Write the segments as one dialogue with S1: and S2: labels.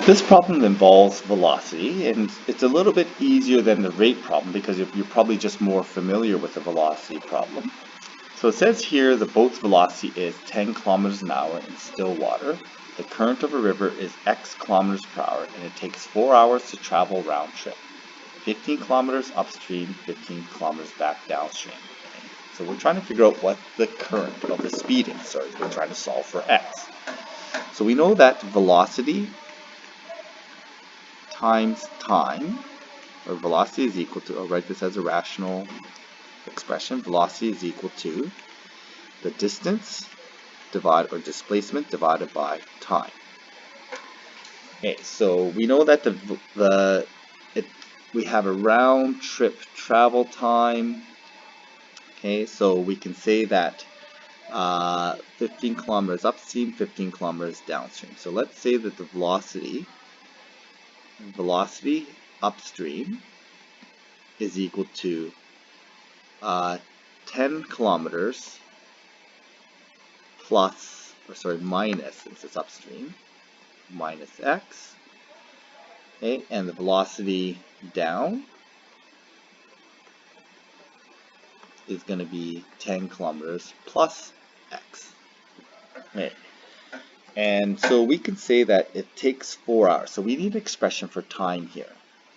S1: This problem involves velocity, and it's a little bit easier than the rate problem because you're probably just more familiar with the velocity problem. So it says here the boat's velocity is 10 kilometers an hour in still water. The current of a river is x kilometers per hour, and it takes 4 hours to travel round trip. 15 kilometers upstream, 15 kilometers back downstream. So we're trying to figure out what the current of the speed is. So we're trying to solve for x. So we know that velocity times time, or velocity is equal to, I'll write this as a rational expression, velocity is equal to the distance or displacement divided by time. Okay, so we know that we have a round trip travel time. Okay, so we can say that 15 kilometers upstream, 15 kilometers downstream. So let's say that the velocity upstream is equal to 10 kilometers minus, since it's upstream, minus x. Okay, and the velocity down is going to be 10 kilometers plus x. Okay. And so we can say that it takes 4 hours. So we need an expression for time here.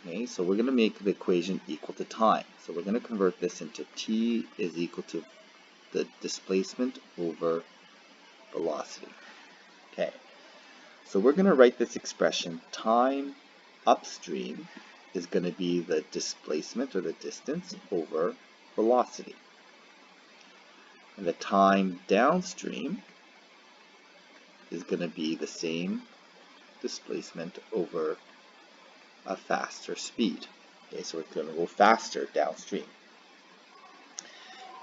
S1: Okay, so we're going to make the equation equal to time. So we're going to convert this into t is equal to the displacement over velocity. Okay, so we're going to write this expression time upstream is going to be the displacement or the distance over velocity. And the time downstream is going to be the same displacement over a faster speed. Okay, so we're going to go faster downstream.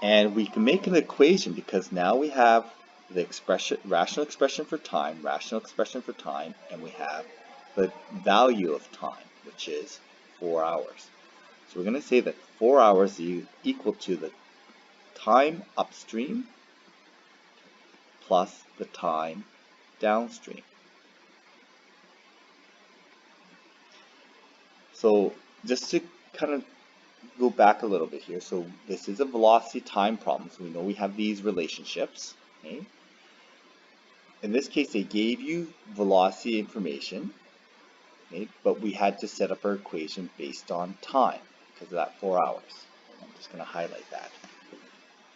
S1: And we can make an equation because now we have the expression, rational expression for time, and we have the value of time, which is 4 hours. So we're going to say that 4 hours is equal to the time upstream plus the time downstream. So just to kind of go back a little bit here, so this is a velocity time problem, so we know we have these relationships. Okay? In this case, they gave you velocity information, okay, but we had to set up our equation based on time because of that 4 hours. I'm just going to highlight that.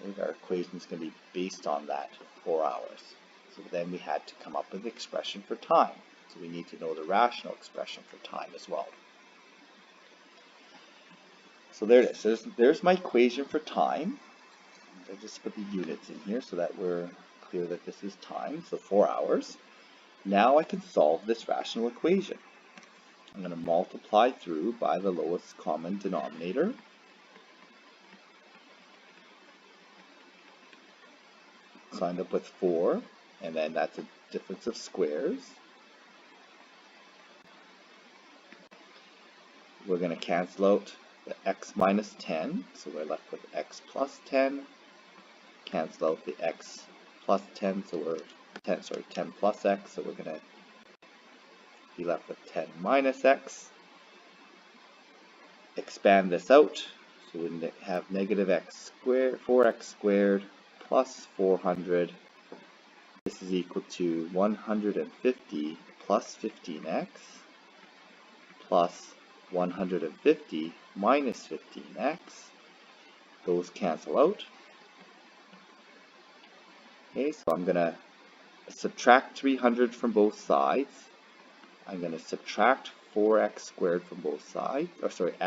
S1: Okay, our equation is going to be based on that 4 hours. So then we had to come up with the expression for time. So we need to know the rational expression for time as well. So there it is. There's my equation for time. I'll just put the units in here so that we're clear that this is time. So 4 hours. Now I can solve this rational equation. I'm going to multiply through by the lowest common denominator. So I end up with 4, and then that's a difference of squares. We're going to cancel out the x minus 10, so we're left with x plus 10. Cancel out the x plus 10, so we're 10 plus x, so we're going to be left with 10 minus x. Expand this out, so we have negative x squared, 4x squared plus 400. This is equal to 150 plus 15x plus 150 minus 15x. Those cancel out. Okay, so I'm going to subtract 300 from both sides. I'm going to subtract 4x squared from both sides,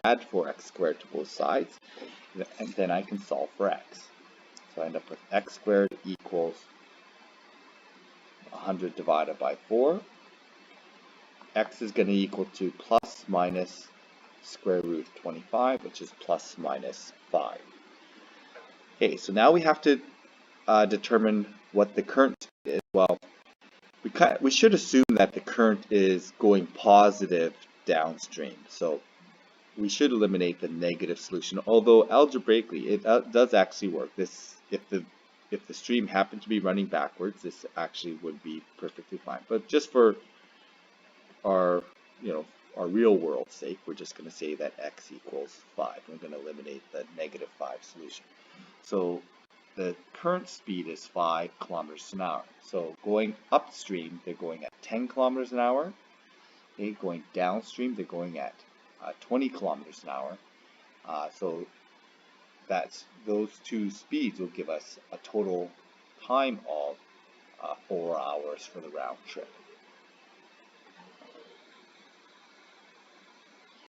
S1: add 4x squared to both sides, and then I can solve for x. So I end up with x squared equals 100 divided by 4. X is going to equal to plus minus square root 25, which is plus minus 5. Okay, so now we have to determine what the current is. Well, we should assume that the current is going positive downstream. So we should eliminate the negative solution, although algebraically it does actually work. If the stream happened to be running backwards, this actually would be perfectly fine. But just for our, our real world sake, we're just going to say that x equals 5. We're going to eliminate the -5 solution. So the current speed is 5 kilometers an hour. So going upstream, they're going at 10 kilometers an hour. Okay, going downstream, they're going at 20 kilometers an hour. So those two speeds will give us a total time of 4 hours for the round trip.